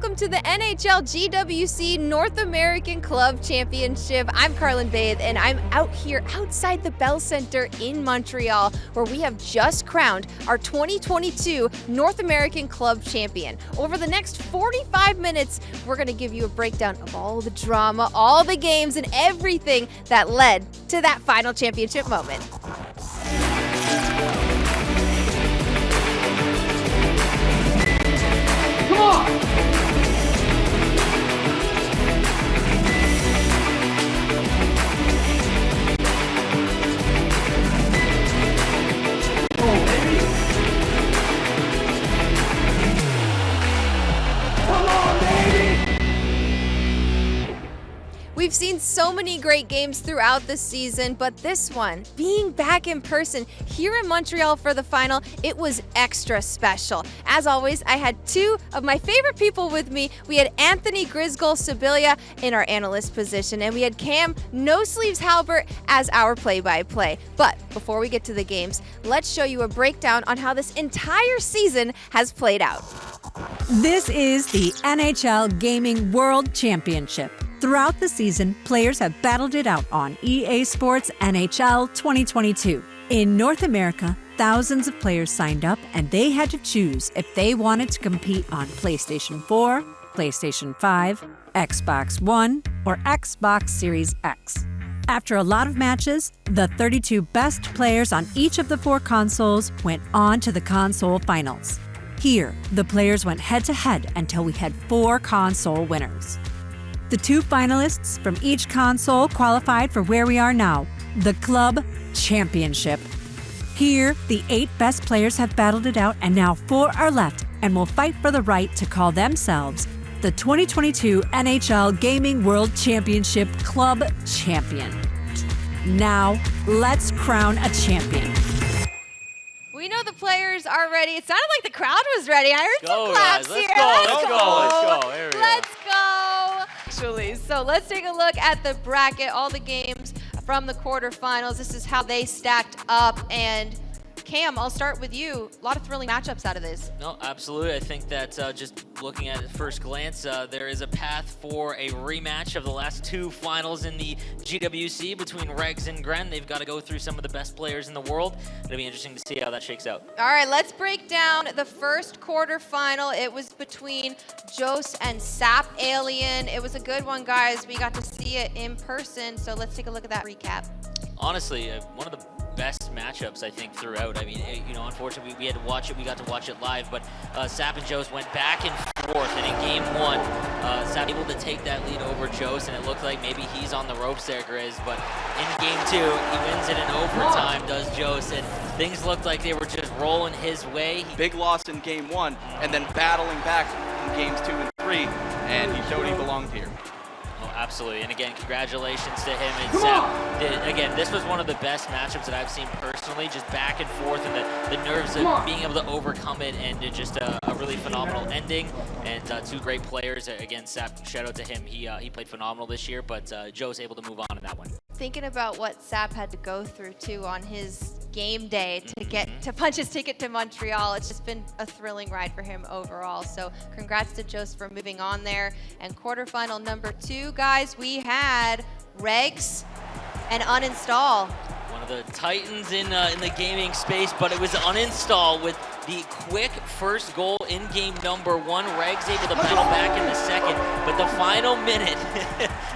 welcome to the NHL GWC North American Club Championship. I'm Carlin Baith, and I'm out here outside the Bell Center in Montreal, where we have just crowned our 2022 North American Club Champion. Over the next 45 minutes, we're going to give you a breakdown of all the drama, all the games, and everything that led to that final championship moment. Come on! We've seen so many great games throughout the season, but this one, being back in person here in Montreal for the final, it was extra special. As always, I had two of my favorite people with me. We had Anthony Grisgold Sibilia in our analyst position, and we had Cam No Sleeves Halbert as our play-by-play. But before we get to the games, let's show you a breakdown on how this entire season has played out. This is the NHL Gaming World Championship. Throughout the season, players have battled it out on EA Sports NHL 2022. In North America, thousands of players signed up, and they had to choose if they wanted to compete on PlayStation 4, PlayStation 5, Xbox One, or Xbox Series X. After a lot of matches, the 32 best players on each of the four consoles went on to the console finals. Here, the players went head-to-head until we had 4 console winners. The 2 finalists from each console qualified for where we are now, the Club Championship. Here, the 8 best players have battled it out, and now 4 are left and will fight for the right to call themselves the 2022 NHL Gaming World Championship Club Champion. Now, let's crown a champion. We know the players are ready. It sounded like the crowd was ready. I heard some Go, claps guys. here. Let's go. There we go. Let's go. Actually, so let's take a look at the bracket, all the games from the quarterfinals. This is how they stacked up. And Cam, I'll start with you. A lot of thrilling matchups out of this. No, absolutely. I think that just looking at it at first glance, there is a path for a rematch of the last 2 finals in the GWC between Regs and Gren. They've got to go through some of the best players in the world. It'll be interesting to see how that shakes out. All right, let's break down the first quarterfinal. It was between Jose and Sap Alien. It was a good one, guys. We got to see it in person, so let's take a look at that recap. Honestly, one of the best matchups, I think, throughout. I mean, you know, unfortunately, we had to watch it. We got to watch it live, but Sap and Jose went back and forth, and in game 1, Sap able to take that lead over Jose, and it looked like maybe he's on the ropes there, Grizz, but in game 2, he wins it in overtime, does Jose, and things looked like they were just rolling his way. Big loss in game 1, and then battling back in games 2 and 3, and he showed he belonged here. Absolutely, and again, congratulations to him and Sap. Again, this was one of the best matchups that I've seen personally, just back and forth, and the nerves of being able to overcome it, and just a really phenomenal ending, and 2 great players. Again, Sap, shout out to him. He played phenomenal this year, but Joe was able to move on in that one. Thinking about what Sap had to go through, too, on his game day to get to punch his ticket to Montreal. It's just been a thrilling ride for him overall. So congrats to Jose for moving on there. And quarterfinal number 2, guys, we had Regs and Uninstall. One of the titans in the gaming space, but it was Uninstall with the quick first goal in game number 1. Regs able to battle back in the second, but the final minute,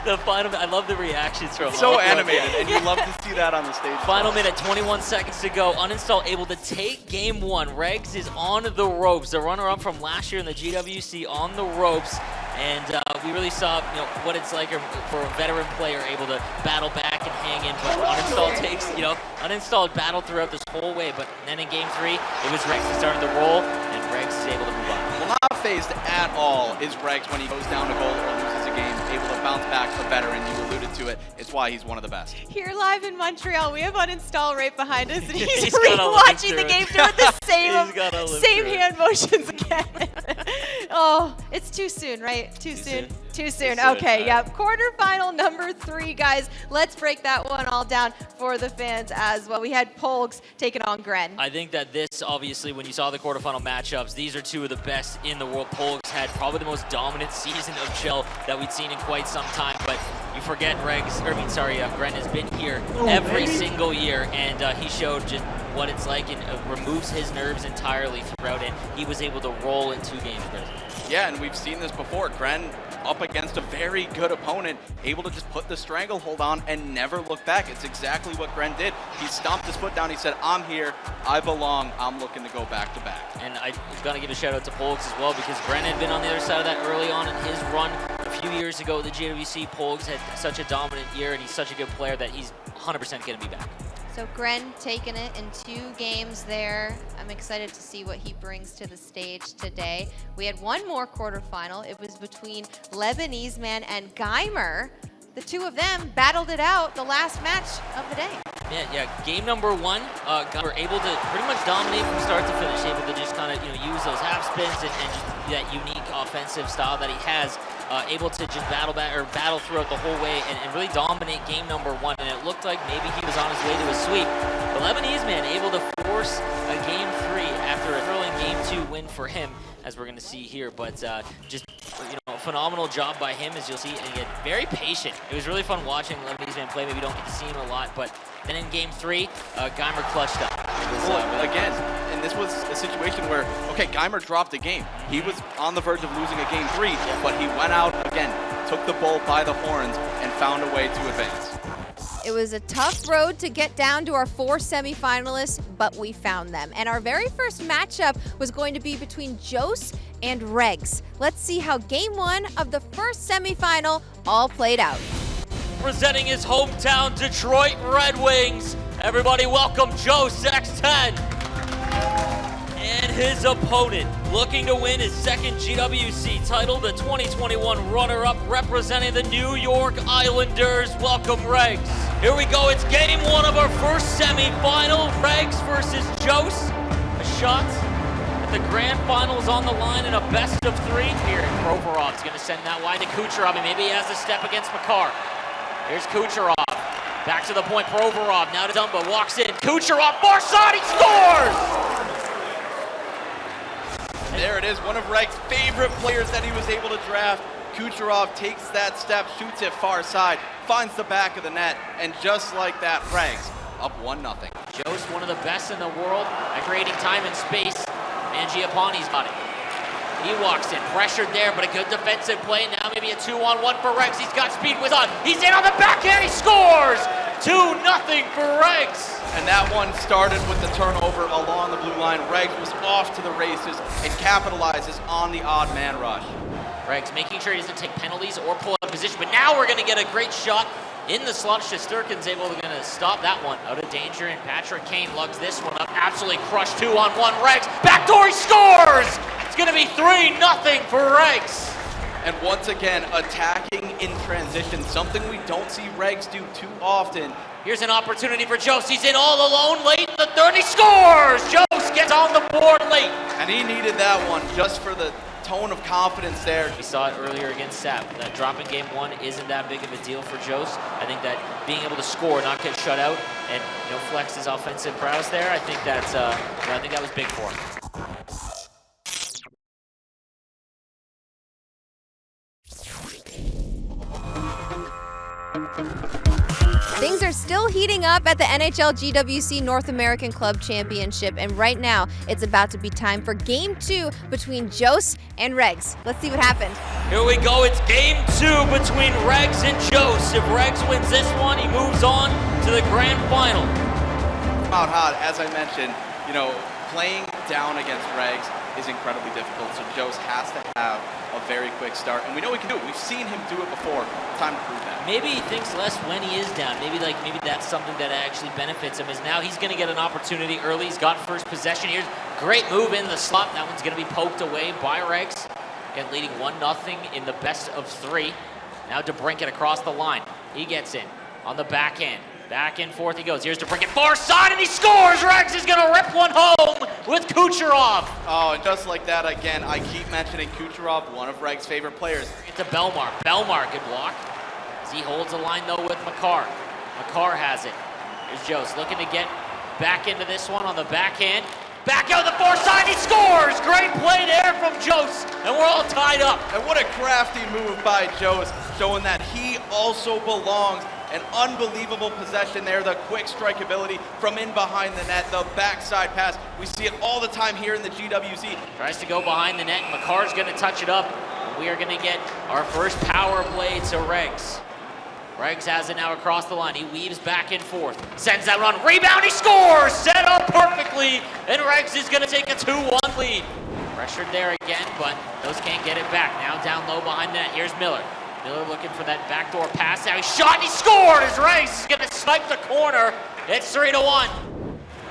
I love the reactions from So animated, and you love to see that on the stage. Final minute, 21 seconds to go. Uninstall able to take game 1. Regs is on the ropes. The runner-up from last year in the GWC on the ropes. And we really saw, you know, what it's like for a veteran player able to battle back and hang in. But Uninstall takes, you know, Uninstall battled throughout this whole way. But then in game 3, it was Regs that started the roll, and Regs is able to move on. Well, not phased at all is Regs when he goes down a goal or loses a game, able to bounce back a veteran. You alluded to it. It's why he's one of the best. Here live in Montreal, we have Uninstall right behind us, and he's He's rewatching the game doing the same hand motions again. Oh, it's too soon, right? Too soon? Too soon. Okay, right. yep. Quarterfinal number 3, guys. Let's break that one all down for the fans as well. We had Polgs taking on Gren. I think that this, obviously, when you saw the quarterfinal matchups, these are two of the best in the world. Polgs had probably the most dominant season of Chill that we'd seen in quite some time, but you forget Gren has been here every single year, and he showed just what it's like and removes his nerves entirely throughout it. He was able to roll in 2 games. Yeah, and we've seen this before. Gren up against a very good opponent, able to just put the stranglehold on and never look back. It's exactly what Gren did. He stomped his foot down. He said, I'm here. I belong. I'm looking to go back to back. And I'm going to give a shout out to Polgs as well, because Gren had been on the other side of that early on in his run. A few years ago, the GWC, Polgs had such a dominant year, and he's such a good player that he's 100% going to be back. So Gren taking it in 2 games there. I'm excited to see what he brings to the stage today. We had one more quarterfinal. It was between Lebanese Man and Geimer. The 2 of them battled it out the last match of the day. Yeah. Game number 1, were able to pretty much dominate from start to finish, able to just kind of use those half spins and just that unique offensive style that he has. Able to just battle throughout the whole way and really dominate game number 1. And it looked like maybe he was on his way to a sweep. The Lebanese Man able to force a game 3 after a thrilling game 2 win for him, as we're going to see here. But just a phenomenal job by him, as you'll see, and again, very patient. It was really fun watching Lebanese Man play. Maybe you don't get to see him a lot, but then in game 3, Geimer clutched up. Again, and this was a situation where, okay, Geimer dropped a game. He was on the verge of losing a game 3, but he went out again, took the bull by the horns, and found a way to advance. It was a tough road to get down to our 4 semifinalists, but we found them. And our very first matchup was going to be between Jose and Regs. Let's see how game 1 of the first semifinal all played out. Presenting his hometown Detroit Red Wings, everybody welcome Jose X10. And his opponent, looking to win his 2nd GWC title, the 2021 runner-up representing the New York Islanders. Welcome, Regs. Here we go, it's game 1 of our first semifinal. Regs versus Jose. A shot at the grand finals on the line in a best of 3. Here, Provorov's gonna send that wide to Kucherov, and maybe he has a step against Makar. Here's Kucherov. Back to the point, Provorov, now to Dumba, walks in. Kucherov, far side, he scores! There it is, one of Reg's favorite players that he was able to draft. Kucherov takes that step, shoots it far side, finds the back of the net, and just like that, Regs up 1-0. Jose, one of the best in the world at creating time and space. Mangiapane's got it. He walks in, pressured there, but a good defensive play. Now maybe a 2-on-1 for Regs. He's got speed with on. He's in on the backhand, he scores! 2-0 for Regs. And that one started with the turnover along the blue line. Regs was off to the races and capitalizes on the odd man rush. Regs making sure he doesn't take penalties or pull out of position, but now we're gonna get a great shot in the slot. Shesterkin's able to stop that one out of danger, and Patrick Kane lugs this one up. Absolutely crushed 2-on-1. Regs, backdoor, he scores! It's gonna be 3-0 for Regs. And once again, attacking in transition, something we don't see Regs do too often. Here's an opportunity for Jose. He's in all alone late in the 3rd. He scores! Jose gets on the board late. And he needed that one just for the tone of confidence there. We saw it earlier against Sap. That drop in game 1 isn't that big of a deal for Jose. I think that being able to score, not get shut out, and flex his offensive prowess there, I think that was big for him. Things are still heating up at the NHL GWC North American Club Championship, and right now it's about to be time for game 2 between Jose and Regs. Let's see what happened. Here we go, it's game 2 between Regs and Jose. If Regs wins this one, he moves on to the grand final. Out hot, as I mentioned, playing down against Regs is incredibly difficult, so Jose has to have a very quick start, and we know he can do it. We've seen him do it before. Time to prove that. Maybe he thinks less when he is down. Maybe that's something that actually benefits him, is now he's going to get an opportunity early. He's got first possession here. Great move in the slot. That one's going to be poked away by Regs. Again, leading 1-0 in the best of 3. Now DeBrincat across the line. He gets in on the backhand. Back and forth he goes. Here's DeBrincat, far side, and he scores! Regs is going to rip one home with Kucherov. Oh, and just like that, again, I keep mentioning Kucherov, one of Reg's favorite players. It's to Belmar. Belmar, good block. As he holds the line, though, with Makar. Makar has it. Here's Jost looking to get back into this one on the backhand. Back out the far side, he scores! Great play there from Jost, and we're all tied up. And what a crafty move by Jost, showing that he also belongs. An unbelievable possession there, the quick strike ability from in behind the net, the backside pass. We see it all the time here in the GWC. Tries to go behind the net, Makar's gonna touch it up. We are gonna get our first power play to Regs. Regs has it now across the line. He weaves back and forth, sends that run, rebound, he scores! Set up perfectly, and Regs is gonna take a 2-1 lead. Pressured there again, but those can't get it back. Now down low behind the net, here's Miller. Miller looking for that backdoor pass. Now he shot and he scored as Regs is gonna snipe the corner. It's 3-1.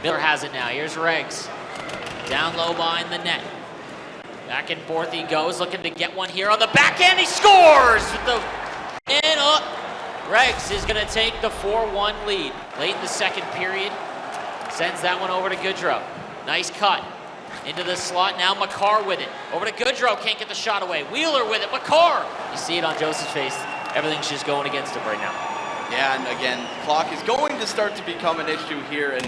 Miller has it now, here's Regs. Down low behind the net. Back and forth he goes, looking to get one here on the backhand, he scores! With the and up. Regs is gonna take the 4-1 lead. Late in the second period, sends that one over to Goodrow. Nice cut. Into the slot, now Makar with it. Over to Goodrow, can't get the shot away. Wheeler with it, Makar! You see it on Joseph's face. Everything's just going against him right now. Yeah, and again, clock is going to start to become an issue here, and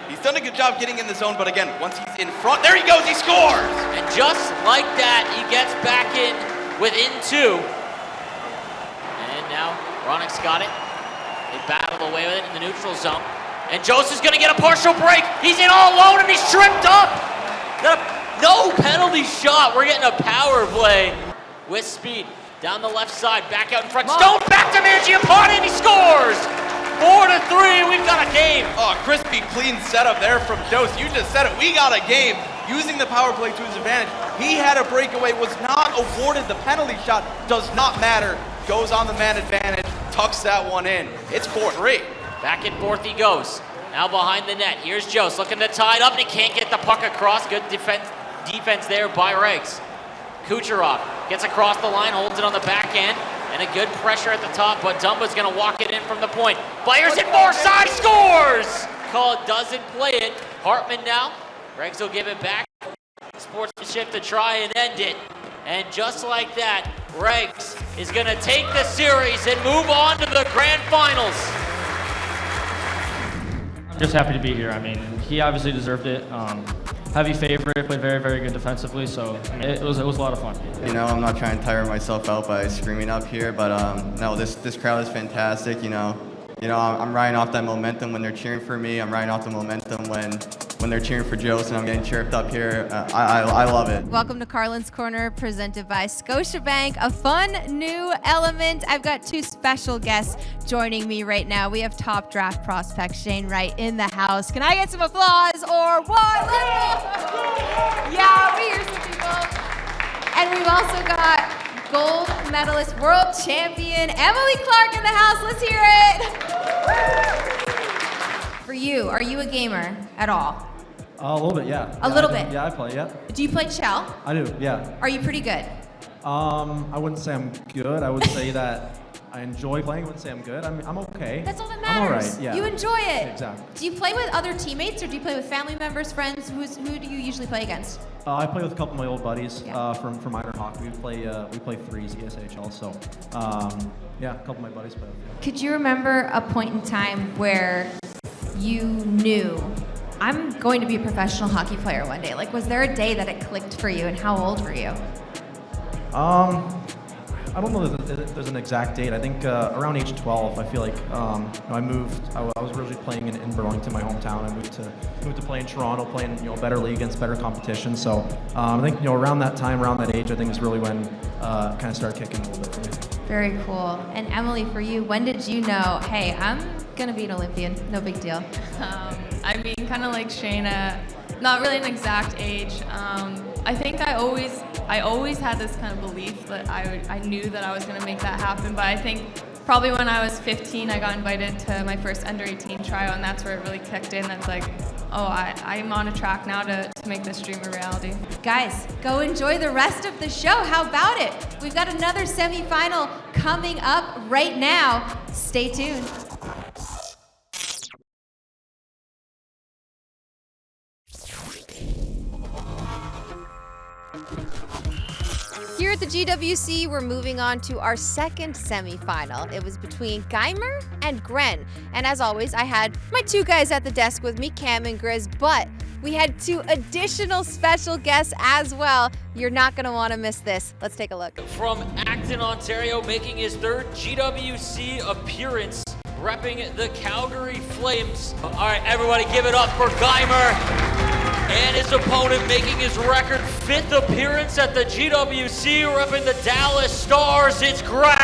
he's done a good job getting in the zone, but again, once he's in front, there he goes, he scores! And just like that, he gets back in within 2. And now Ronnick's got it. They battle away with it in the neutral zone. And Joseph's gonna get a partial break. He's in all alone and he's tripped up. No penalty shot. We're getting a power play with speed. Down the left side, back out in front. Stone back to Mangiapane and he scores! 4-3, we've got a game. Oh, crispy, clean setup there from Jost. You just said it, we got a game. Using the power play to his advantage. He had a breakaway, was not awarded the penalty shot. Does not matter. Goes on the man advantage, tucks that one in. It's 4-3. Back and forth he goes. Now behind the net, here's Jost looking to tie it up and he can't get the puck across. Good defense there by Regs. Kucherov gets across the line, holds it on the backhand, and a good pressure at the top, but Dumba's gonna walk it in from the point. Fires it far side, scores! Call doesn't play it. Hartman now. Regs will give it back. Sportsmanship to try and end it. And just like that, Regs is gonna take the series and move on to the grand finals. I'm just happy to be here. I mean, he obviously deserved it. Heavy favorite, played very, very good defensively, so I mean, it was a lot of fun. You know, I'm not trying to tire myself out by screaming up here, but no, this crowd is fantastic. You know, I'm riding off that momentum when they're cheering for me. I'm riding off the momentum when they're cheering for Jost, and I'm getting chirped up here. I love it. Welcome to Carlin's Corner, presented by Scotiabank. A fun new element. I've got two special guests joining me right now. We have top draft prospect Shane Wright in the house. Can I get some applause or what? Yeah, we hear some people. And we've also got gold medalist, world champion Emily Clark in the house. Let's hear it. For you, are you a gamer at all? A little bit, yeah. A little bit? Yeah, I play, yeah. Do you play Shell? I do, yeah. Are you pretty good? I wouldn't say I'm good. I would say that I enjoy playing. I wouldn't say I'm good. I'm okay. That's all that I'm all matters. right, yeah. You enjoy it. Exactly. Do you play with other teammates or do you play with family members, friends? Who do you usually play against? I play with a couple of my old buddies Yeah. from minor hockey. We play threes ESHL, so yeah, a couple of my buddies play with me. Could you remember a point in time where you knew, I'm going to be a professional hockey player one day? Like, was there a day that it clicked for you, and how old were you? I don't know if there's an exact date. I think around age 12, I feel like I moved. I was originally playing in Burlington, my hometown. I moved to play in Toronto, playing better league against better competition. So I think around that time, around that age, I think is really when kind of started kicking a little bit for me. Very cool. And Emily, for you, when did you know, hey, I'm gonna be an Olympian? No big deal. I mean, kind of like Shane, not really an exact age. I think I always had this kind of belief that I knew that I was going to make that happen, but I think probably when I was 15, I got invited to my first under-18 tryout, and that's where it really kicked in. That's like, oh, I'm on a track now to make this dream a reality. Guys, go enjoy the rest of the show. How about it? We've got another semifinal coming up right now. Stay tuned. Here at the GWC, we're moving on to our second semifinal. It was between Geimer and Gren. And as always, I had my two guys at the desk with me, Cam and Grizz, but we had two additional special guests as well. You're not gonna wanna miss this. Let's take a look. From Acton, Ontario, making his third GWC appearance, repping the Calgary Flames. All right, everybody give it up for Geimer. And his opponent making his record 5th appearance at the GWC, repping the Dallas Stars, it's Gren.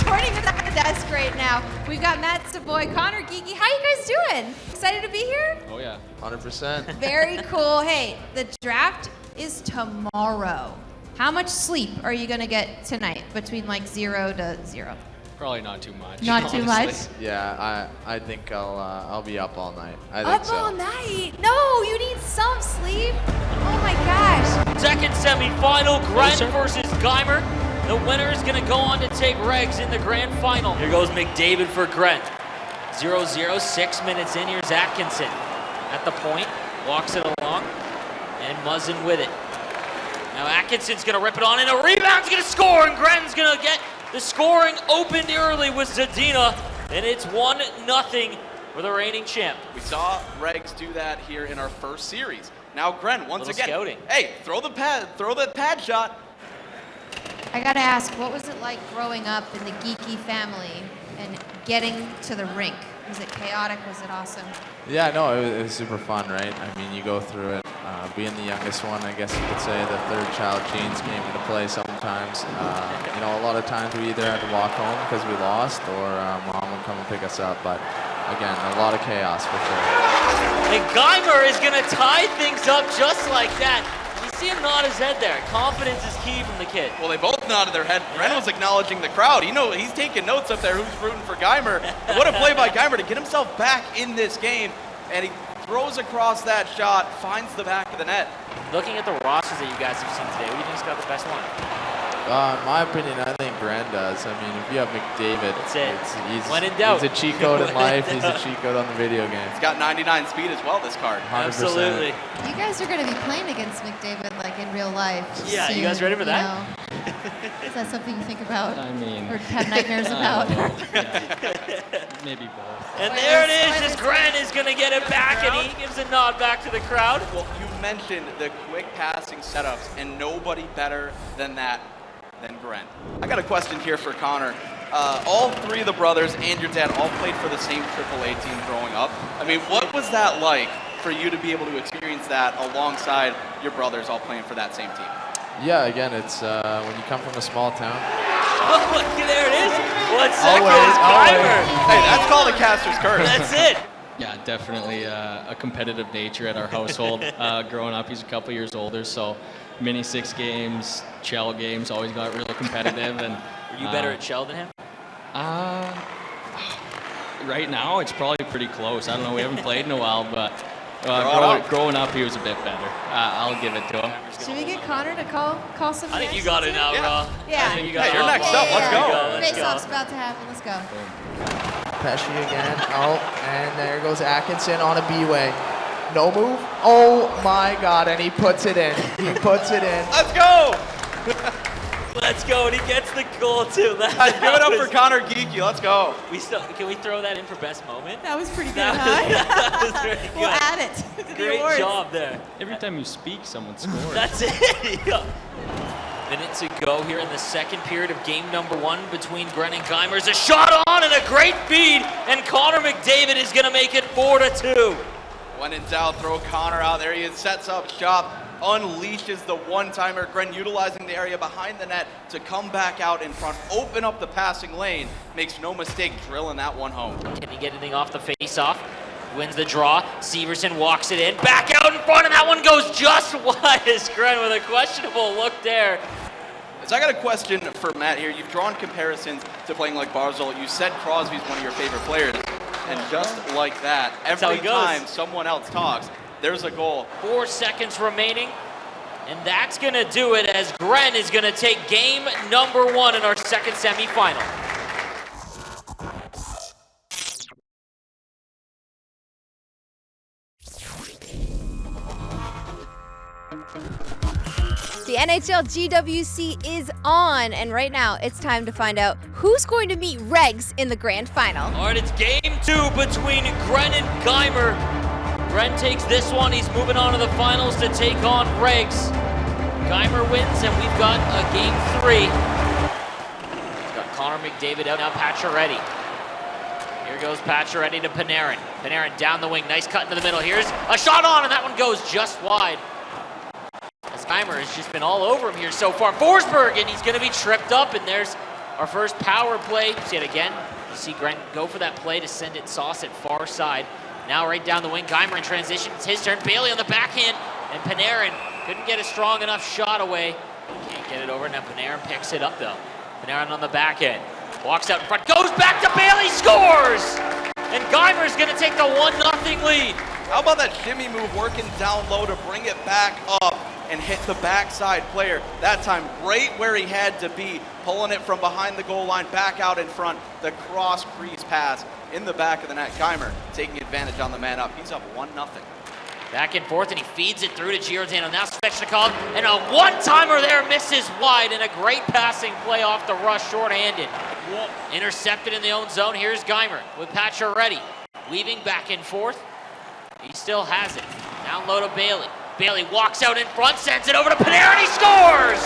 Joining us at the desk right now, we've got Matt Savoy, Connor Geeky. How you guys doing? Excited to be here? Oh yeah, 100%. Very cool. Hey, the draft is tomorrow. How much sleep are you gonna get tonight between like 0 to 0? Probably not too much. Not too much? Yeah, I think I'll be up all night. I think Up so. all night? No, you need some sleep. Oh my gosh. Second semifinal, Gren versus Geimer. The winner is gonna go on to take Regs in the grand final. Here goes McDavid for Gren. 0-0, 6 minutes in. Here's Atkinson at the point, walks it along, and Muzzin with it. Now Atkinson's gonna rip it on, and a rebound's gonna score, and Gren's gonna get the scoring opened early with Zadina, and it's 1-0 for the reigning champ. We saw Regs do that here in our first series. Now Gren, once again, scouting. Hey, throw the pad shot. I gotta ask, what was it like growing up in the geeky family and getting to the rink? Was it chaotic? Was it awesome? Yeah, no, it was super fun, right? I mean, you go through it. Being the youngest one, I guess you could say the third child genes came into play sometimes. You know, a lot of times we either had to walk home because we lost, or mom would come and pick us up. But again, a lot of chaos for sure. And Geimer is gonna tie things up just like that. You see him nod his head there. Confidence is key from the kid. Well, they both nodded their head. Gren was acknowledging the crowd. You know, he's taking notes up there. Who's rooting for Geimer? What a play by Geimer to get himself back in this game. And he throws across that shot, finds the back of the net. Looking at the rosters that you guys have seen today, who do you think's got the best one? In my opinion, I think Gren does. I mean, if you have McDavid, That's it. He's When in doubt. a cheat code in life. He's a cheat code on the video game. He's got 99 speed as well, this card. 100%. Absolutely. You guys are gonna be playing against McDavid like in real life. Yeah, you guys ready for that? Is that something you think about I mean, or have nightmares about? maybe both. And there it is, as Gren is gonna get it back, and he gives a nod back to the crowd. Well, you mentioned the quick passing setups, and nobody better than that than Gren. I got a question here for Connor. All three of the brothers and your dad all played for the same AAA team growing up. I mean, what was that like for you to be able to experience that alongside your brothers all playing for that same team? Yeah, again, it's when you come from a small town. Oh, look, there it is. 1 second, Always, it's Geimer. Hey, that's called a caster's curse. That's it. Yeah, definitely a competitive nature at our household. Growing up, he's a couple years older, so mini 6 games, shell games, always got really competitive. And Were you better at shell than him? Right now, it's probably pretty close. I don't know, we haven't played in a while, but growing up, he was a bit better. I'll give it to him. Should we get Connor to call some? I think you got it now, Raw. Yeah. I think you got Hey, it you're all. next up. Let's go. Let's Face-off's go. about to happen. Let's go. Pesci again. Oh, and there goes Atkinson on a B-way. No move. Oh my God, and he puts it in. He puts it in. Let's go. Let's go, and he gets the goal too. Give it up for Connor Geeky. Let's go. Can we throw that in for best moment? That was pretty good, That was very good. We'll add it to the Great awards. job there. Every time you speak, someone scores. That's it. Yeah. Minute to go here in the second period of game number 1 between Gren and Geimer. There's a shot on and a great feed, and Connor McDavid is going to make it 4-2. When in doubt, throw Connor out there. He sets up shop, unleashes the one-timer. Gren utilizing the area behind the net to come back out in front, open up the passing lane. Makes no mistake drilling that one home. Can he get anything off the face-off? Wins the draw. Severson walks it in. Back out in front, and that one goes just wide as Gren with a questionable look there. So I got a question for Matt here. You've drawn comparisons to playing like Barzal. You said Crosby's one of your favorite players. And just like that, every time someone else talks, there's a goal. 4 seconds remaining. And that's going to do it as Gren is going to take game number 1 in our second semifinal. The NHL GWC is on, and right now it's time to find out who's going to meet Regs in the grand final. All right, it's game 2 between Gren and Geimer. Gren takes this one. He's moving on to the finals to take on Regs. Geimer wins, and we've got a game 3. He's got Connor McDavid out now. Pacioretty. Here goes Pacioretty to Panarin. Panarin down the wing. Nice cut into the middle. Here's a shot on, and that one goes just wide. As Geimer has just been all over him here so far. Forsberg, and he's going to be tripped up, and there's our first power play. See it again. You see Gren go for that play to send it, sauce it far side. Now right down the wing, Geimer in transition. It's his turn. Bailey on the backhand, and Panarin couldn't get a strong enough shot away. Can't get it over. Now Panarin picks it up, though. Panarin on the backhand. Walks out in front. Goes back to Bailey. Scores! And Geimer's going to take the 1-0 lead. How about that shimmy move working down low to bring it back up and hit the backside player? That time right where he had to be, pulling it from behind the goal line back out in front. The cross crease pass in the back of the net. Geimer taking advantage on the man up. He's up 1-0. Back and forth, and he feeds it through to Giordano. Now Svechnikov, and a one-timer there misses wide, and a great passing play off the rush, shorthanded. Intercepted in the own zone. Here's Geimer with Pacioretty. Weaving back and forth. He still has it. Down low to Bailey. Bailey walks out in front, sends it over to Panarin, he scores!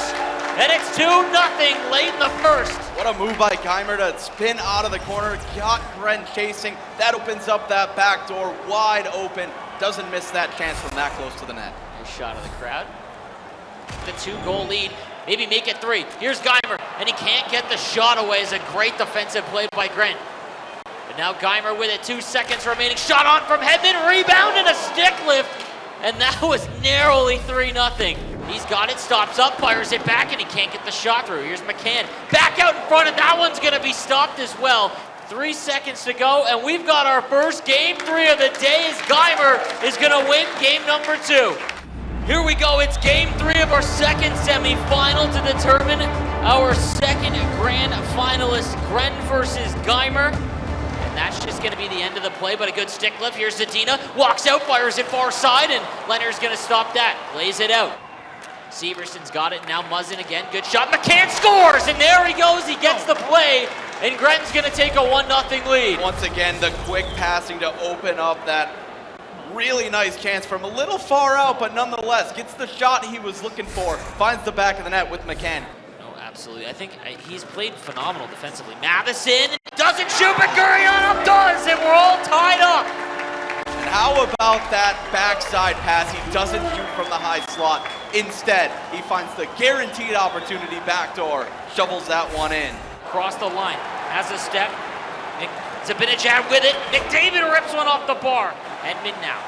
And it's 2-0 late in the first. What a move by Geimer to spin out of the corner. Got Gren chasing. That opens up that back door wide open. Doesn't miss that chance from that close to the net. Nice shot of the crowd. The 2-goal lead. Maybe make it 3. Here's Geimer, and he can't get the shot away. It's a great defensive play by Gren. But now Geimer with it, 2 seconds remaining. Shot on from Hedman, rebound and a stick lift. And that was narrowly 3-0. He's got it, stops up, fires it back, and he can't get the shot through. Here's McCann, back out in front, and that one's gonna be stopped as well. 3 seconds to go, and we've got our first game 3 of the day as Geimer is gonna win game number 2. Here we go, it's game 3 of our second semifinal to determine our second grand finalist, Gren versus Geimer. And that's just going to be the end of the play, but a good stick lift. Here's Zadina, walks out, fires it far side, and Leonard's going to stop that, lays it out. Severson's got it, now Muzzin again, good shot. McCann scores, and there he goes, he gets the play, and Gren's going to take a 1-0 lead. Once again, the quick passing to open up that really nice chance from a little far out, but nonetheless, gets the shot he was looking for, finds the back of the net with McCann. Absolutely. I think he's played phenomenal defensively. Matheson doesn't shoot, but Gurianov does, and we're all tied up. And how about that backside pass? He doesn't shoot from the high slot. Instead, he finds the guaranteed opportunity backdoor, shovels that one in. Across the line, has a step. Zibanejad with it. McDavid rips one off the bar. Hedman now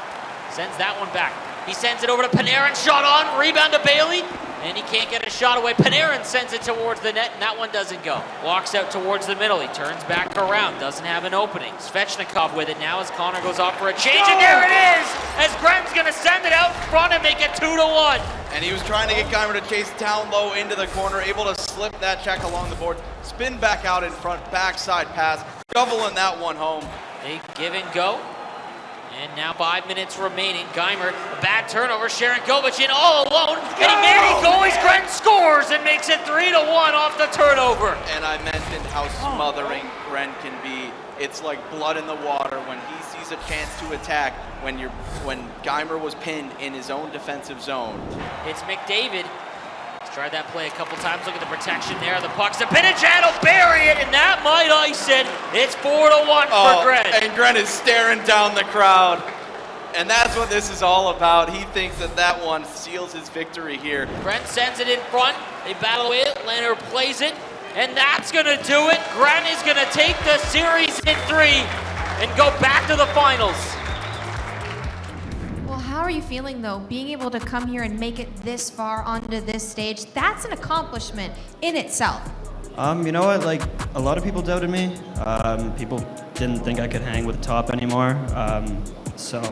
sends that one back. He sends it over to Panarin, shot on, rebound to Bailey, and he can't get a shot away. Panarin sends it towards the net, and that one doesn't go. Walks out towards the middle. He turns back around, doesn't have an opening. Svechnikov with it now as Connor goes off for a change, and there it is! As Gren's gonna send it out front and make it 2-1. And he was trying to get Geimer to chase down low into the corner, able to slip that check along the boards, spin back out in front, backside pass, shoveling that one home. They give and go. And now 5 minutes remaining. Geimer, a bad turnover. Sharon Govich in all alone. And he made it goalies. Gren scores and makes it 3-1 off the turnover. And I mentioned how smothering Gren can be. It's like blood in the water when he sees a chance to attack when Geimer was pinned in his own defensive zone. It's McDavid. He's tried that play a couple times. Look at the protection there. The puck's a Zibanejad will bury it, and that might ice it. It's 4-1 for Gren. And Gren is staring down the crowd. And that's what this is all about. He thinks that one seals his victory here. Gren sends it in front. They battle with it. Leonard plays it. And that's going to do it. Gren is going to take the series in 3 and go back to the finals. Well, how are you feeling, though, being able to come here and make it this far onto this stage? That's an accomplishment in itself. You know what? Like, a lot of people doubted me. People didn't think I could hang with the top anymore. So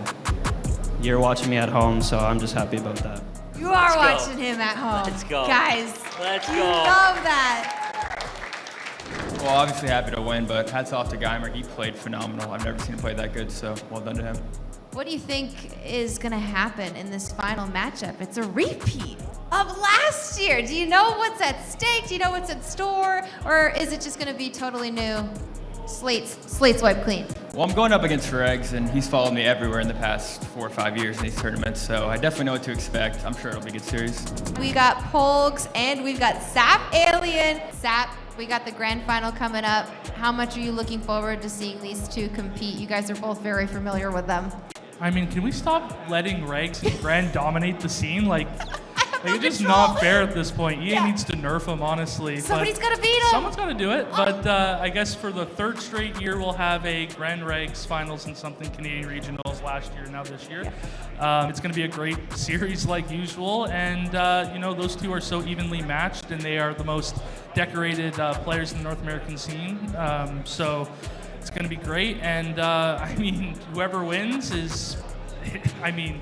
you're watching me at home, so I'm just happy about that. You are watching him at home. Let's go. Guys, Let's go. love that. Well, obviously happy to win, but hats off to Geimer. He played phenomenal. I've never seen him play that good, so well done to him. What do you think is going to happen in this final matchup? It's a repeat of last year. Do you know what's at stake? Do you know what's in store? Or is it just going to be totally new? Slate's wiped clean. Well, I'm going up against Regs, and he's followed me everywhere in the past 4 or 5 years in these tournaments, so I definitely know what to expect. I'm sure it'll be a good series. We got Polgs and we've got Sap Alien. Sap, we got the grand final coming up. How much are you looking forward to seeing these two compete? You guys are both very familiar with them. I mean, can we stop letting Regs and Gren dominate the scene? Like it's just not fair at this point. EA needs to nerf them, honestly. Somebody's got to beat them. Someone's got to do it. But I guess for the 3rd straight year, we'll have a Gren Regs finals and something Canadian regionals last year, now this year. It's going to be a great series like usual. And, those two are so evenly matched, and they are the most decorated players in the North American scene. So it's going to be great. And, whoever wins is...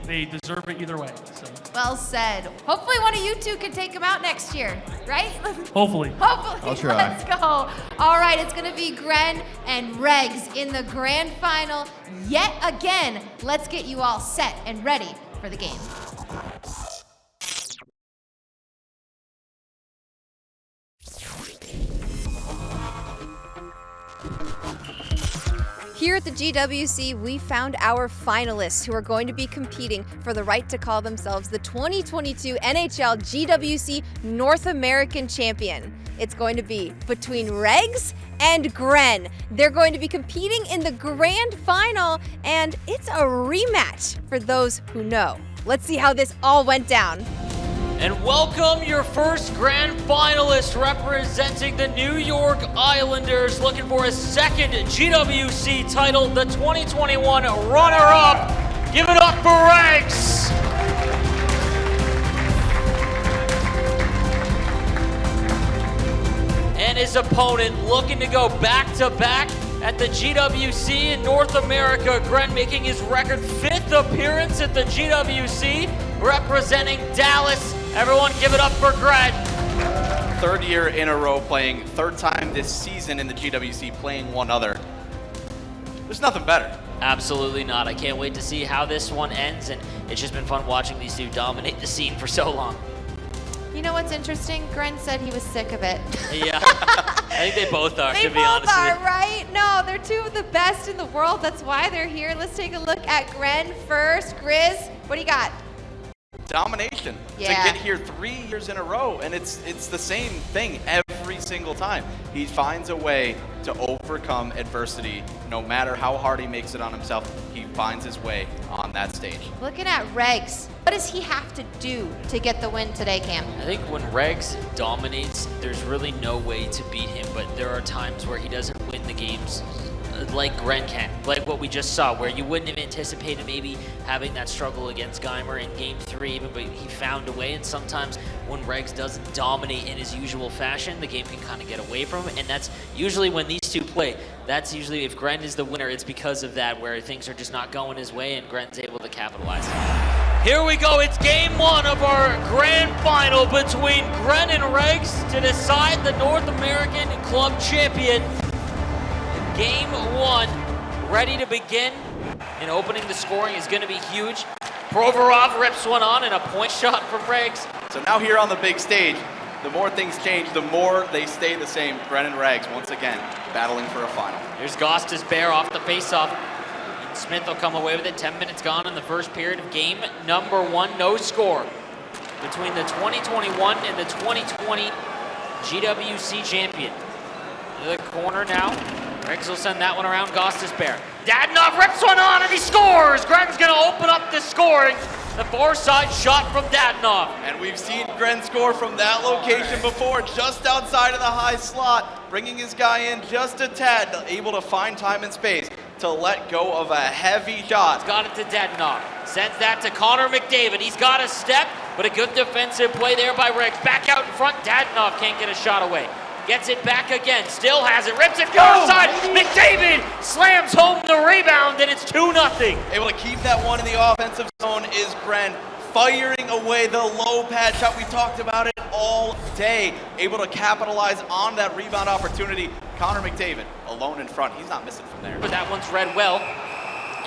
they deserve it either way. So. Well said. Hopefully one of you two can take them out next year, right? Hopefully. Hopefully. I'll try. Let's go. All right, it's going to be Gren and Regs in the grand final yet again. Let's get you all set and ready for the game. Here at the GWC, we found our finalists who are going to be competing for the right to call themselves the 2022 NHL GWC North American Champion. It's going to be between Regs and Gren. They're going to be competing in the grand final, and it's a rematch for those who know. Let's see how this all went down. And welcome your first grand finalist representing the New York Islanders, looking for a 2nd GWC title, the 2021 runner-up. Give it up for Regs. And his opponent looking to go back-to-back at the GWC in North America. Gren making his record 5th appearance at the GWC, representing Dallas. Everyone give it up for Gren. 3rd year in a row playing, 3rd time this season in the GWC playing one other. There's nothing better. Absolutely not. I can't wait to see how this one ends, and it's just been fun watching these two dominate the scene for so long. You know what's interesting? Gren said he was sick of it. Yeah, I think they both are, to be honest with you. They both are, right? No, they're two of the best in the world. That's why they're here. Let's take a look at Gren first. Grizz, what do you got? Domination. Yeah. To get here 3 years in a row, and it's the same thing every single time. He finds a way to overcome adversity. No matter how hard he makes it on himself, he finds his way on that stage. Looking at Regs, what does he have to do to get the win today, Cam? I think when Regs dominates, there's really no way to beat him, but there are times where he doesn't win the games like Gren can, like what we just saw, where you wouldn't have anticipated maybe having that struggle against Geimer in Game 3 even, but he found a way. And sometimes when Regs doesn't dominate in his usual fashion, the game can kind of get away from him, and that's usually when these two play. That's usually, if Gren is the winner, it's because of that, where things are just not going his way and Gren's able to capitalize. Here we go, it's Game 1 of our grand final between Gren and Regs to decide the North American Club Champion. Game 1, ready to begin, and opening the scoring is going to be huge. Provorov rips one on, and a point shot from Regs. So now here on the big stage, the more things change, the more they stay the same. Gren and Regs, once again, battling for a final. Here's Gostisbehere off the faceoff. Smith will come away with it. 10 minutes gone in the first period of game number 1. No score between the 2021 and the 2020 GWC champion. To the corner now. Regs will send that one around Gostisbehere. Dadonov rips one on and he scores! Gren's gonna open up the scoring. The far side shot from Dadonov. And we've seen Gren score from that location before, just outside of the high slot, bringing his guy in just a tad, able to find time and space to let go of a heavy shot. He's got it to Dadonov. Sends that to Connor McDavid. He's got a step, but a good defensive play there by Regs. Back out in front, Dadonov can't get a shot away. Gets it back again, still has it, rips it far side. McDavid slams home the rebound, and it's 2-0. Able to keep that one in the offensive zone is Gren, firing away the low pad shot. We talked about it all day. Able to capitalize on that rebound opportunity. Connor McDavid alone in front. He's not missing from there. But that one's read well.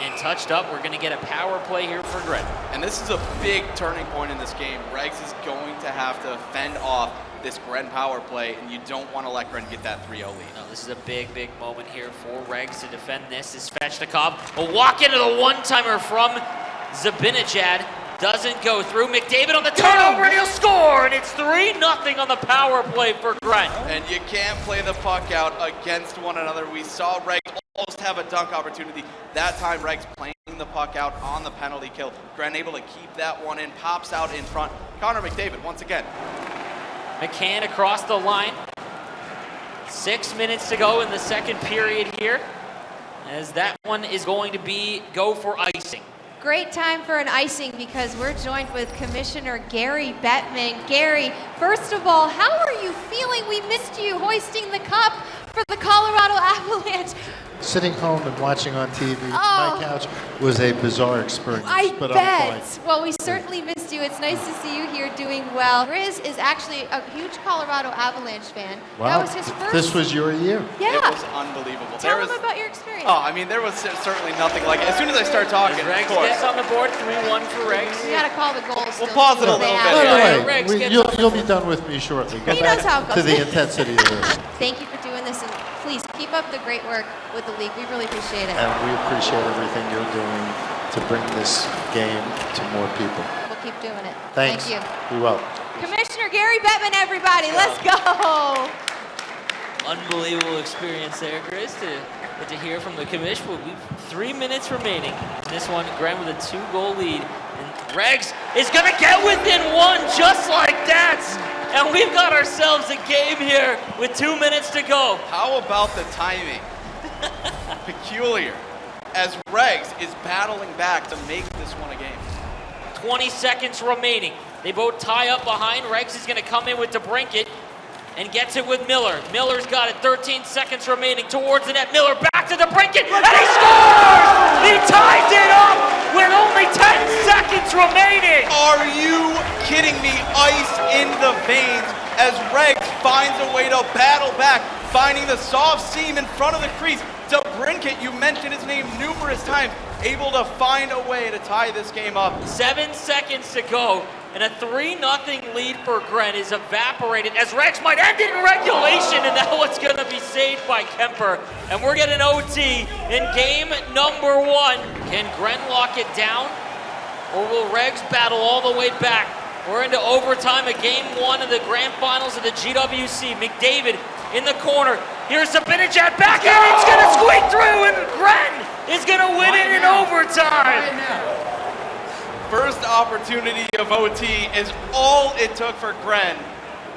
and touched up. We're going to get a power play here for Gren. And this is a big turning point in this game. Regs is going to have to fend off this Gren power play, and you don't want to let Gren get that 3-0 lead. No, this is a big moment here for Regs to defend this. Is Svechnikov. A walk into the one-timer from Zibanejad. Doesn't go through. McDavid on the turnover, and he'll score! And it's 3-0 on the power play for Gren. And you can't play the puck out against one another. We saw Regs almost have a dunk opportunity. That time, Regs playing the puck out on the penalty kill. Gren able to keep that one in, pops out in front. Connor McDavid once again. McCann across the line. 6 minutes to go in the second period here, as that one is going to go for icing. Great time for an icing because we're joined with Commissioner Gary Bettman. Gary, first of all, how are you feeling? We missed you hoisting the cup for the Colorado Avalanche. Sitting home and watching on TV, my couch was a bizarre experience. But I'm fine. Well, we certainly missed you. It's nice to see you here doing well. Riz is actually a huge Colorado Avalanche fan. Wow. That was his first. This was your year. Yeah. It was unbelievable. Tell him about your experience. Oh, I mean, there was certainly nothing like it. As soon as I start talking, Regs gets on the board, 3-1 for Regs. You got to call the goals. We'll pause it a little bit. No, you'll be done with me shortly. Go He back knows how it to goes. the intensity of this. Thank you for doing this, and please keep up the great work with the league. We really appreciate it. And we appreciate everything you're doing to bring this game to more people. We'll keep doing it. Thanks. Thank you. Be well. Commissioner Gary Bettman, everybody. Let's go. Unbelievable experience there, Chris, to get to hear from the commission. We've 3 minutes remaining in this one. Gren with a 2-goal lead. And Regs is going to get within one just like that. And we've got ourselves a game here with 2 minutes to go. How about the timing? Peculiar. As Regs is battling back to make this one a game. 20 seconds remaining. They both tie up behind. Regs is going to come in with DeBrincat and gets it with Miller. Miller's got it. 13 seconds remaining towards the net. Miller back to DeBrincat, and he scores! He ties it up with only 10 seconds remaining. Are you kidding me? Ice in the veins as Regs finds a way to battle back, finding the soft seam in front of the crease. DeBrincat, you mentioned his name numerous times, able to find a way to tie this game up. 7 seconds to go, and a 3-0 lead for Gren is evaporated as Regs might end it in regulation, and now it's going to be saved by Kemper. And we're getting OT in game number 1. Can Gren lock it down, or will Regs battle all the way back? We're into overtime of game 1 of the grand finals of the GWC. McDavid in the corner. Here's Zibanejad back, and it's going to squeak through, and Gren is going to win it in overtime. First opportunity of OT is all it took for Gren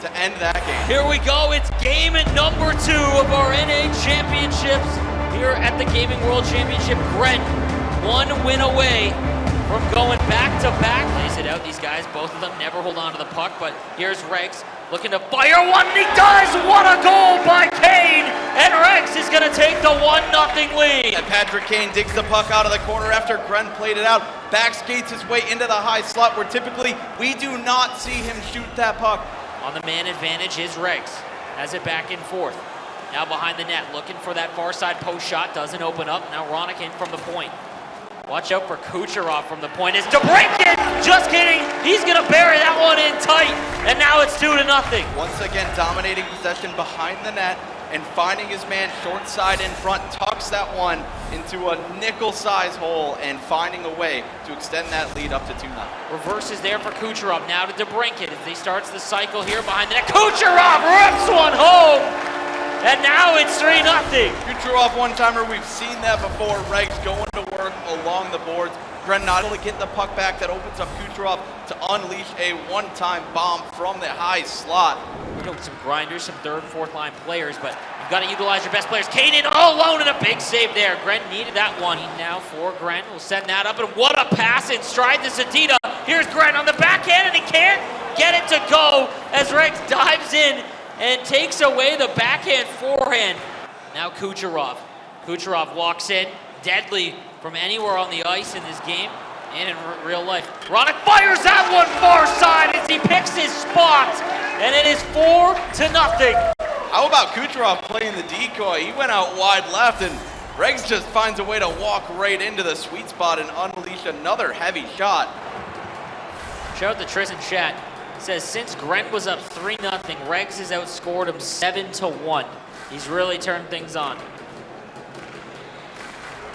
to end that game. Here we go. It's game number 2 of our NA Championships here at the Gaming World Championship. Gren, 1 win away from going back-to-back. Lays it out, these guys, both of them never hold on to the puck, but here's Regs looking to fire one, and he does! What a goal by Kane! And Regs is going to take the 1-0 lead. And Patrick Kane digs the puck out of the corner after Gren played it out, back skates his way into the high slot where typically we do not see him shoot that puck. On the man advantage is Regs. Has it back and forth. Now behind the net, looking for that far side post shot, doesn't open up. Now Ronick in from the point. Watch out for Kucherov from the point. Is DeBrincat, just kidding, he's gonna bury that one in tight, and now it's 2-0. Once again, dominating possession behind the net and finding his man short side in front, tucks that one into a nickel size hole and finding a way to extend that lead up to 2-0. Reverses there for Kucherov, now to DeBrincat as he starts the cycle here behind the net. Kucherov rips one home, and now it's 3-0. Kucherov one-timer, we've seen that before. Regs going to work along the boards. Gren not able to get the puck back. That opens up Kucherov to unleash a one-time bomb from the high slot. You know, some grinders, some third, fourth line players, but you've got to utilize your best players. Kane in all alone, and a big save there. Gren needed that one. Now for Gren, we'll send that up, and what a pass in stride to Sedita. Here's Gren on the backhand, and he can't get it to go as Regs dives in and takes away the backhand forehand. Now Kucherov. Kucherov walks in, deadly from anywhere on the ice in this game and in real life. Ronick fires that one far side as he picks his spot, and it is 4-0. How about Kucherov playing the decoy? He went out wide left, and Regs just finds a way to walk right into the sweet spot and unleash another heavy shot. Shout out to Tristan Chat. Says since Grant was up 3-0, Regs has outscored him 7-1. He's really turned things on.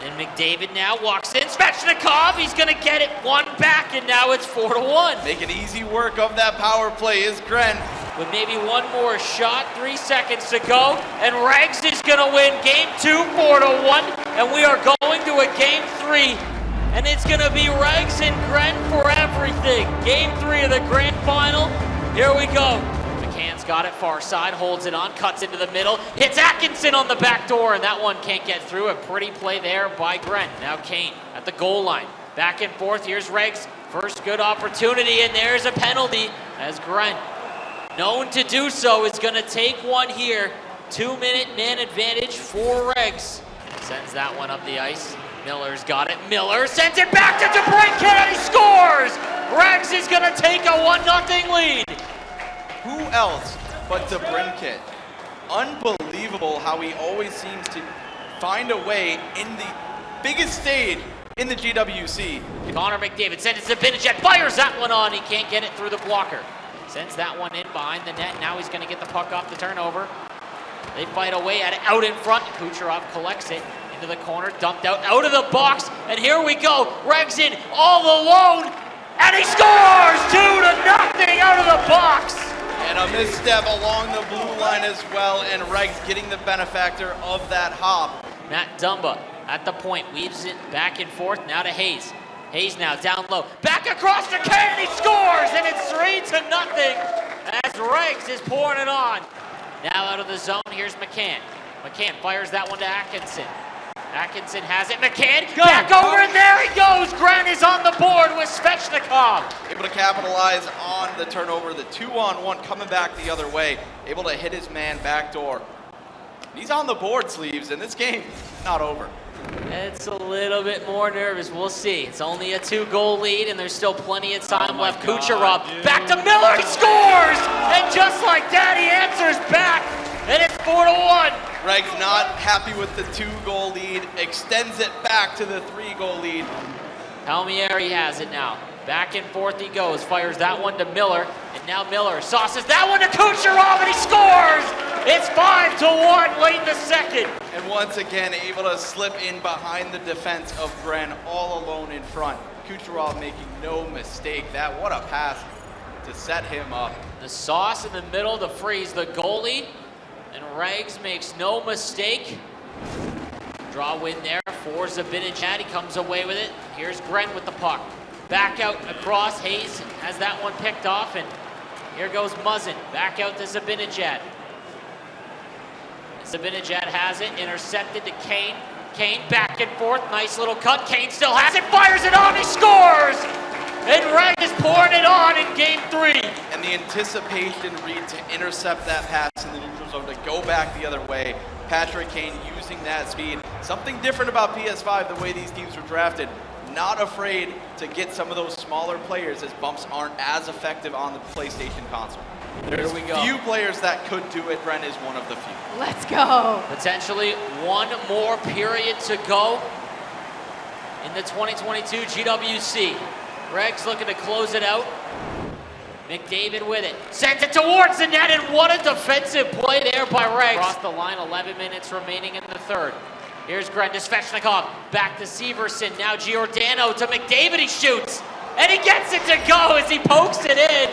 And McDavid now walks in. Svechnikov, he's gonna get it one back, and now it's 4-1. Making easy work of that power play is Grant. With maybe one more shot, 3 seconds to go, and Regs is gonna win game 2, 4-1, and we are going to a game 3, and it's gonna be Regs and Grant for everything. Game 3 of the grand final. Here we go. McCann's got it far side, holds it on, cuts into the middle, hits Atkinson on the back door, and that one can't get through. A pretty play there by Grant. Now Kane at the goal line. Back and forth, here's Regs. First good opportunity, and there's a penalty as Grant, known to do so, is gonna take one here. 2-minute man advantage for Regs. Sends that one up the ice. Miller's got it. Miller sends it back to DeBrincat, and he scores! Regs is gonna take a 1-0 lead. Who else but DeBrincat? Unbelievable how he always seems to find a way in the biggest stage in the GWC. Connor McDavid sends it to Binnichet, fires that one on. He can't get it through the blocker. Sends that one in behind the net. Now he's going to get the puck off the turnover. They fight away at it out in front. Kucherov collects it into the corner, dumped out of the box. And here we go. Regs in all alone. And he scores 2-0 out of the box. And a misstep along the blue line as well. And Regs getting the benefactor of that hop. Matt Dumba at the point, weaves it back and forth. Now to Hayes. Hayes now down low, back across the Kane, and he scores, and it's 3-0 as Regs is pouring it on. Now out of the zone, here's McCann. McCann fires that one to Atkinson. Atkinson has it, McCann, back over, and there he goes. Grant is on the board with Svechnikov. Able to capitalize on the turnover, the 2-on-1 coming back the other way. Able to hit his man backdoor. He's on the board, Sleeves, and this game not over. It's a little bit more nervous. We'll see. It's only a 2-goal lead, and there's still plenty of time left. Kucherov back to Miller. He scores! And just like that, he answers back, and it's 4-1. Regs not happy with the 2-goal lead. Extends it back to the 3-goal lead. Palmieri has it now. Back and forth he goes. Fires that one to Miller, and now Miller sauces that one to Kucherov, and he scores! It's 5-1 late in the second. And once again, able to slip in behind the defense of Grant, all alone in front. Kucherov making no mistake. What a pass to set him up. The sauce in the middle to freeze the goalie, and Regs makes no mistake. Draw win there for Zibanejad. He comes away with it. Here's Grant with the puck. Back out across. Hayes has that one picked off, and here goes Muzzin. Back out to Zibanejad. Zibanejad has it, intercepted to Kane. Kane back and forth, nice little cut. Kane still has it, fires it on, he scores! And Regs is pouring it on in game 3. And the anticipation read to intercept that pass in the neutral zone, to go back the other way. Patrick Kane using that speed. Something different about PS5, the way these teams were drafted. Not afraid to get some of those smaller players, as bumps aren't as effective on the PlayStation console. There's few players that could do it. Brent is one of the few. Let's go. Potentially one more period to go in the 2022 GWC. Regs looking to close it out. McDavid with it. Sends it towards the net, and what a defensive play there by Regs. Across the line, 11 minutes remaining in the third. Here's Grant to Svechnikov. Back to Severson. Now Giordano to McDavid. He shoots, and he gets it to go as he pokes it in.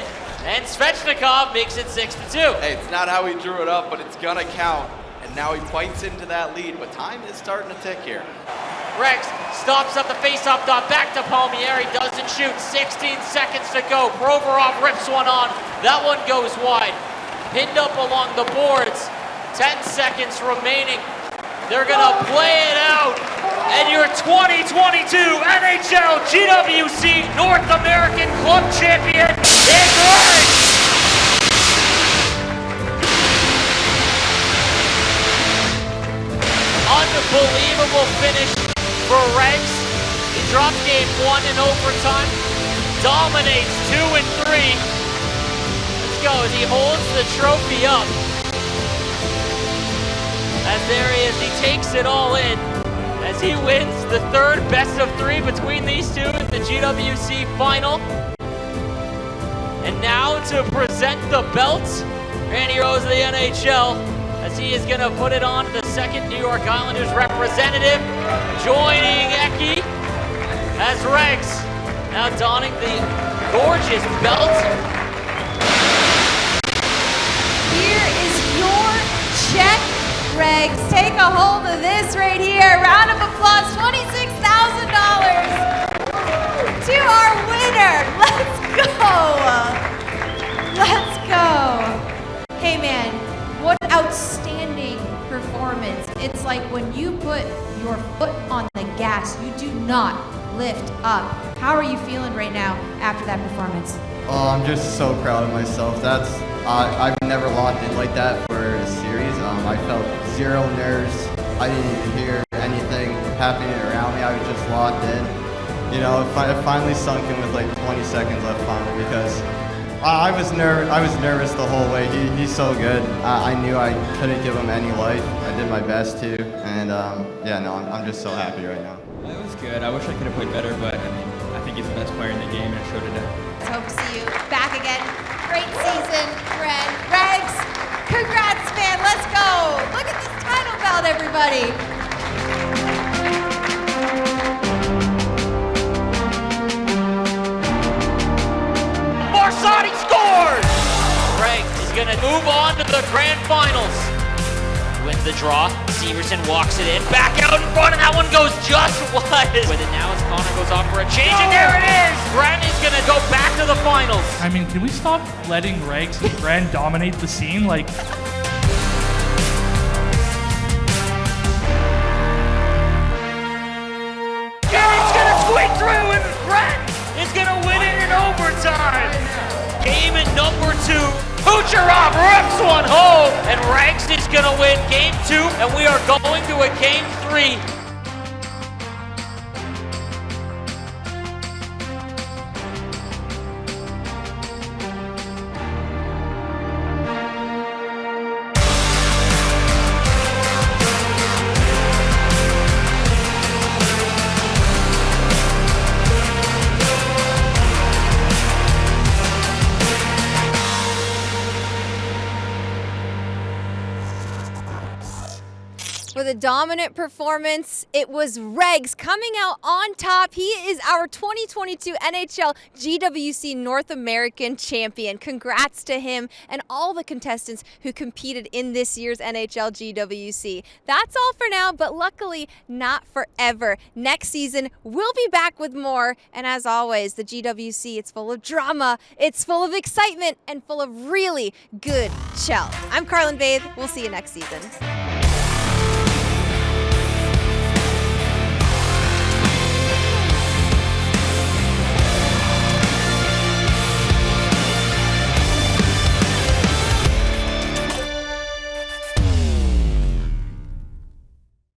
And Svechnikov makes it 6-2. Hey, it's not how he drew it up, but it's gonna count. And now he bites into that lead, but time is starting to tick here. Regs stops up the face-off dot, back to Palmieri, doesn't shoot, 16 seconds to go. Provorov rips one on, that one goes wide. Pinned up along the boards, 10 seconds remaining. They're gonna play it out, and your 2022 NHL GWC North American Club Champion is Regs! Unbelievable finish for Regs. He drops game 1 in overtime, dominates 2 and 3. Let's go as he holds the trophy up. As there he is, he takes it all in. as he wins the third best of 3 between these two in the GWC final. And now to present the belt, Randy Rose of the NHL, as he is going to put it on to the second New York Islanders representative, joining Eki as Regs now donning the gorgeous belt. Here is your check, Regs. Take a hold of this right here. Round of applause, $26,000 to our winner. Let's go. Let's go. Hey man, what outstanding performance. It's like when you put your foot on the gas, you do not lift up. How are you feeling right now after that performance? Oh, I'm just so proud of myself. I've never locked in like that for a series. I felt zero nerves. I didn't even hear anything happening around me. I was just locked in. You know, it finally sunk in with like 20 seconds left finally because I was nervous the whole way. He's so good. I knew I couldn't give him any life. I did my best to, and yeah, no, I'm just so happy right now. It was good. I wish I could have played better, but I mean, I think he's the best player in the game, and it showed today. Let's hope to see you back again. Great season, Ren. Regs, congrats, man. Let's go. Look at this title belt, everybody. Marsani scores! Regs is going to move on to the grand finals. Wins the draw. Severson walks it in. Back out in front, and that one goes just wide. With it now as Connor goes off for a change, and there it is! Grant is going to go back to the finals. I mean, can we stop letting Regs and Grant dominate the scene? Like, Gary's going to squeak through, and Grant is going to win it in overtime. Game at number 2. Kucherov rips one home, and Regs is going to win game 2, and we are going to a game 3. With a dominant performance, it was Regs coming out on top. He is our 2022 NHL GWC North American champion. Congrats to him and all the contestants who competed in this year's NHL GWC. That's all for now, but luckily not forever. Next season, we'll be back with more. And as always, the GWC, it's full of drama, it's full of excitement, and full of really good chell. I'm Carlin Bathe. We'll see you next season.